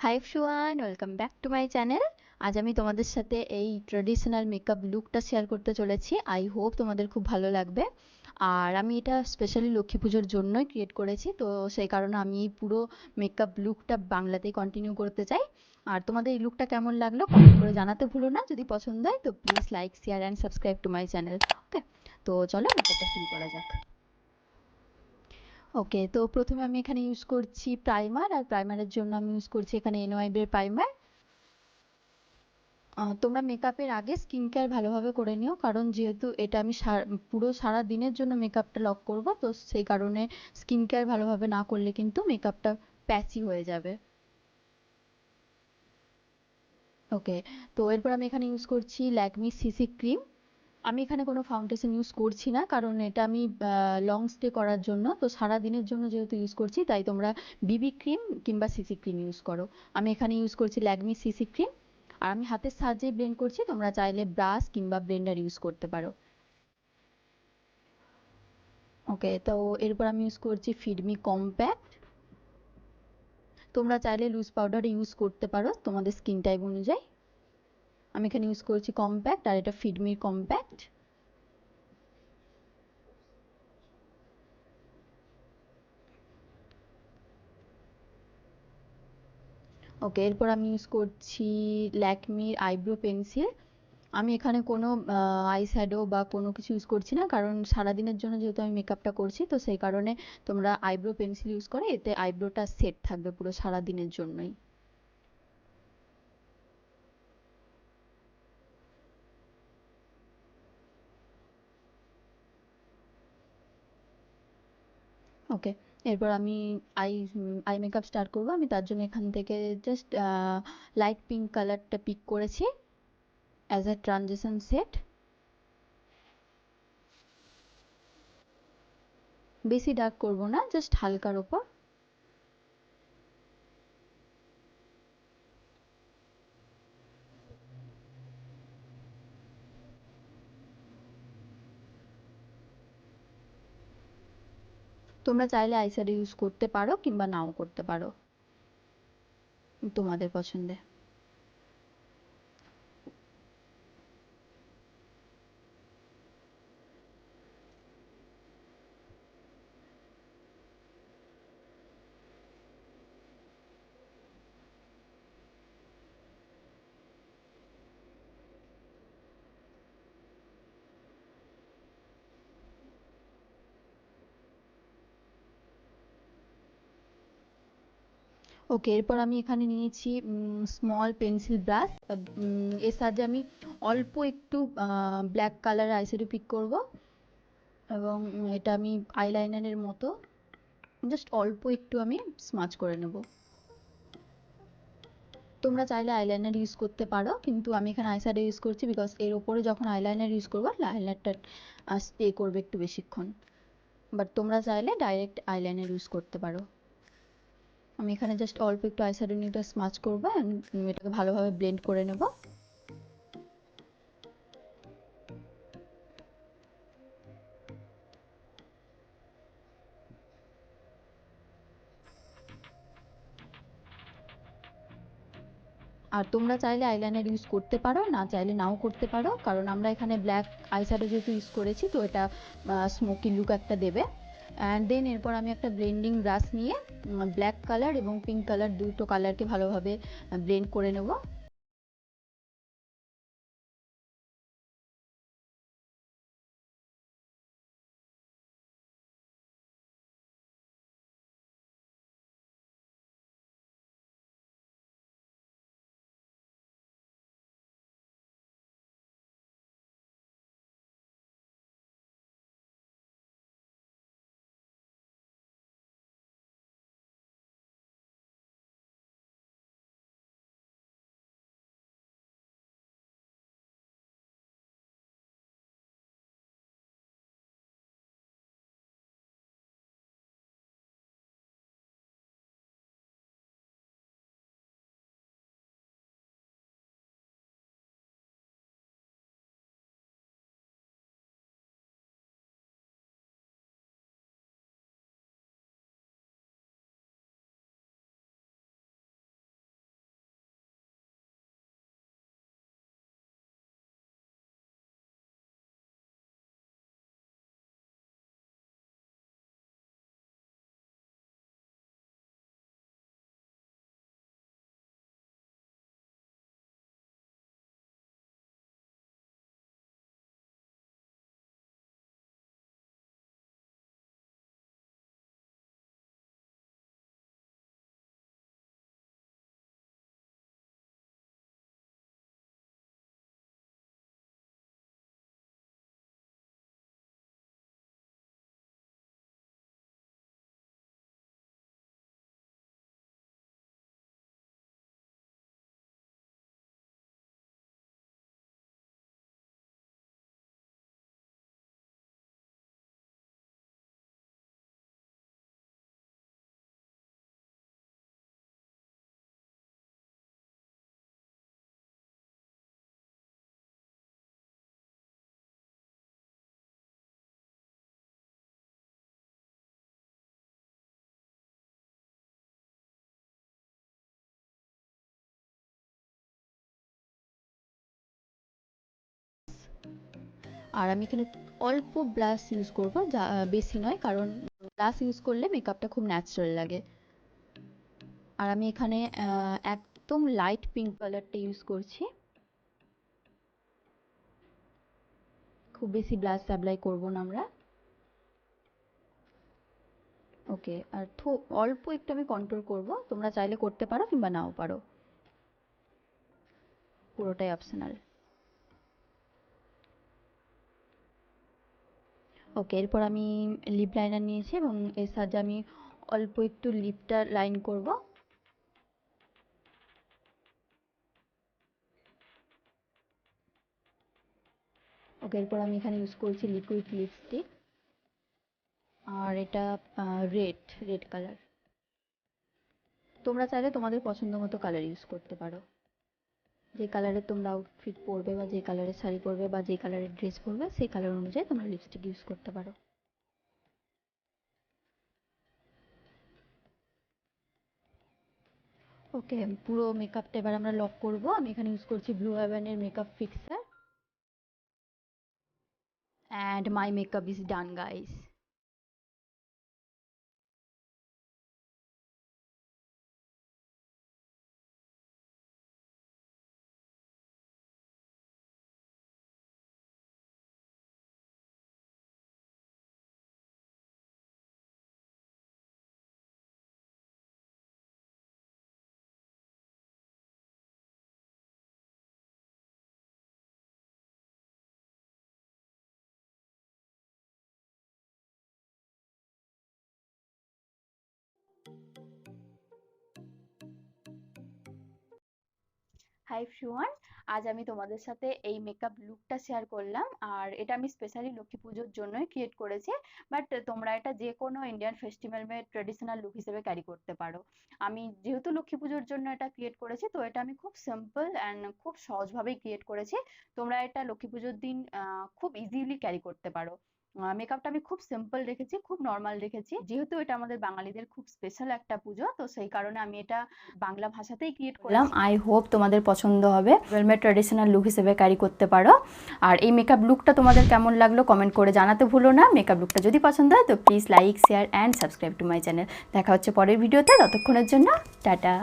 Hi everyone, welcome back to my channel. আজ আমি তোমাদের সাথে এই ট্রেডিশনাল মেকআপ লুকটা শেয়ার করতে চলেছি। আই হোপ তোমাদের খুব ভালো লাগবে। আর আমি এটা স্পেশালি লক্ষ্মী পুজোর জন্যই ক্রিয়েট করেছি, তো সেই কারণে আমি এই পুরো মেকআপ লুকটা বাংলাতেই কন্টিনিউ করতে চাই। আর তোমাদের এই লুকটা কেমন লাগলো কমেন্ট করে জানাতে ভুলো না। যদি পছন্দ হয় তো please like, share and subscribe to my channel. Okay, তো চলো মেকআপটা শুরু করা যাক। ওকে, তো প্রথমে আমি এখানে ইউজ করছি প্রাইমার, আর প্রাইমারের জন্য আমি ইউজ করছি এখানে এনওয়াইব এর প্রাইমার। তোমরা মেকআপের আগে স্কিন কেয়ার ভালোভাবে করে নিও, কারণ যেহেতু এটা আমি পুরো সারা দিনের জন্য মেকআপটা লক করব, তো সেই কারণে স্কিন কেয়ার ভালোভাবে না করলে কিন্তু মেকআপটা প্যাচি হয়ে যাবে। ওকে, তো এরপর আমি এখানে ইউজ করছি ল্যাকমি সিসি ক্রিম। আমি এখানে কোনো ফাউন্ডেশন ইউজ করছি না, কারণ এটা আমি লং স্টে করার জন্য, তো সারা দিনের জন্য যেহেতু ইউজ করছি, তাই তোমরা বিবি ক্রিম কিংবা সিসি ক্রিম ইউজ করো। আমি এখানে ইউজ করছি ল্যাকমি সিসি ক্রিম। আর আমি হাতের সাহায্যে ব্লেন্ড করছি, তোমরা চাইলে ব্রাশ কিংবা ব্লেন্ডার ইউজ করতে পারো। ওকে, তো এরপর আমি ইউজ করছি ফিডমি কম্প্যাক্ট। তোমরা চাইলে লুজ পাউডার ইউজ করতে পারো তোমাদের স্কিন টাইপ অনুযায়ী। আমি এখানে ইউজ করছি কম্প্যাক্ট, আর এটা ফিডমির কম্প্যাক্ট। ওকে, এরপর আমি ইউজ করছি ল্যাকমির আইব্রো পেন্সিল। আমি এখানে কোনো আই শ্যাডো বা কোনো কিছু ইউজ করছি না, কারণ সারাদিনের জন্য যেহেতু আমি মেকআপটা করছি, তো সেই কারণে তোমরা আইব্রো পেন্সিল ইউজ করে, এতে আইব্রোটা সেট থাকবে পুরো সারাদিনের জন্যই। ওকে, এরপর আমি আই আই মেকআপ স্টার্ট করবো। আমি তার জন্য এখান থেকে জাস্ট লাইট পিঙ্ক কালারটা পিক করেছি অ্যাজ আ ট্রানজিশন সেট। বেশি ডার্ক করব না, জাস্ট হালকার ওপর। তোমরা চাইলে আইশ্যাডো ইউজ করতে পারো কিংবা নাও করতে পারো, তোমাদের পছন্দে। ওকে, এরপর আমি এখানে নিয়েছি স্মল পেন্সিল ব্রাশ। এর সাহায্যে আমি অল্প একটু ব্ল্যাক কালার আইশ্যাডো পিক করব, এবং এটা আমি আইলাইনারের মতো জাস্ট অল্প একটু আমি স্মাচ করে নেব। তোমরা চাইলে আইলাইনার ইউজ করতে পারো, কিন্তু আমি এখানে আইশ্যাডো ইউজ করছি, বিকজ এর ওপরে যখন আইলাইনার ইউজ করবো, আইলাইনারটা স্টে করবে একটু বেশিক্ষণ। বাট তোমরা চাইলে ডাইরেক্ট আইলাইনার ইউজ করতে পারো। আমি এখানে জাস্ট অল্প একটু আইশ্যাডো নিয়ে এটা স্মাচ করবো, অ্যান্ড এটাকে ভালোভাবে ব্লেন্ড করে নেব। আর তোমরা চাইলে আইলাইনার ইউজ করতে পারো, না চাইলে নাও করতে পারো, কারণ আমরা এখানে ব্ল্যাক আইশ্যাডো যেহেতু ইউজ করেছি, তো এটা স্মোকি লুক একটা দেবে। অ্যান্ড দেন এরপর আমি একটা ব্লেন্ডিং ব্রাশ নিয়ে ব্ল্যাক কালার এবং পিঙ্ক কালার দুটো কালারকে ভালোভাবে ব্লেন্ড করে নেব। আর আমি এখানে অল্প ব্লাশ ইউজ করব, যা বেশি নয়, কারণ ব্লাশ ইউজ করলে মেকআপটা খুব ন্যাচারাল লাগে। আর আমি এখানে একদম লাইট পিঙ্ক কালারটা ইউজ করছি, খুব বেশি ব্লাশ অ্যাপ্লাই করব না আমরা। ওকে, আর অল্প একটু আমি কন্ট্রোল করব, তোমরা চাইলে করতে পারো কিংবা নাও পারো, পুরোটাই অপশনাল। ওকে, এরপর আমি লিপ লাইনার নিয়েছি এবং এর সাহায্যে আমি অল্প একটু লিপটা লাইন করব। ওকে, এরপর আমি এখানে ইউজ করছি লিকুইড লিপস্টিক, আর এটা রেড রেড কালার। তোমরা চাইলে তোমাদের পছন্দ মতো কালার ইউজ করতে পারো, যে কালারের তোমরা আউটফিট পরবে বা যে কালারের শাড়ি পরবে বা যে কালারের ড্রেস পরবে সেই কালার অনুযায়ী তোমরা লিপস্টিক ইউজ করতে পারো। ওকে, পুরো মেকআপটা এবার আমরা লক করব। আমি এখানে ইউজ করছি ব্লু হেভেনের makeup fixer, and my makeup is done guys. Hi everyone, আজ আমি তোমাদের সাথে এই মেকআপ লুকটা শেয়ার করলাম, আর এটা আমি স্পেশালি লক্ষ্মী পুজোর জন্যই ক্রিয়েট করেছি। বাট তোমরা এটা যে কোনো ইন্ডিয়ান ফেস্টিভ্যালে ট্রেডিশনাল লুক হিসেবে ক্যারি করতে পারো। আমি যেহেতু লক্ষ্মী পুজোর জন্য এটা ক্রিয়েট করেছি, তো এটা আমি খুব সিম্পল অ্যান্ড খুব সহজভাবেই ক্রিয়েট করেছি। তোমরা এটা লক্ষ্মী পুজোর দিন খুব ইজিলি ক্যারি করতে পারো। মেকআপটা আমি খুব সিম্পল রেখেছি, খুব নর্মাল রেখেছি, যেহেতু এটা আমাদের বাঙালিদের খুব স্পেশাল একটা পুজো, তো সেই কারণে আমি এটা বাংলা ভাষাতেই ক্রিয়েট করলাম। আই হোপ তোমাদের পছন্দ হবে, ওয়েলমেড ট্র্যাডিশনাল লুক হিসেবে ক্যারি করতে পারো। আর এই মেকআপ লুকটা তোমাদের কেমন লাগলো কমেন্ট করে জানাতে ভুলো না। মেকআপ লুকটা যদি পছন্দ হয় তো please like, share and subscribe to my channel. দেখা হচ্ছে পরের ভিডিওতে, ততক্ষণের জন্য টাটা।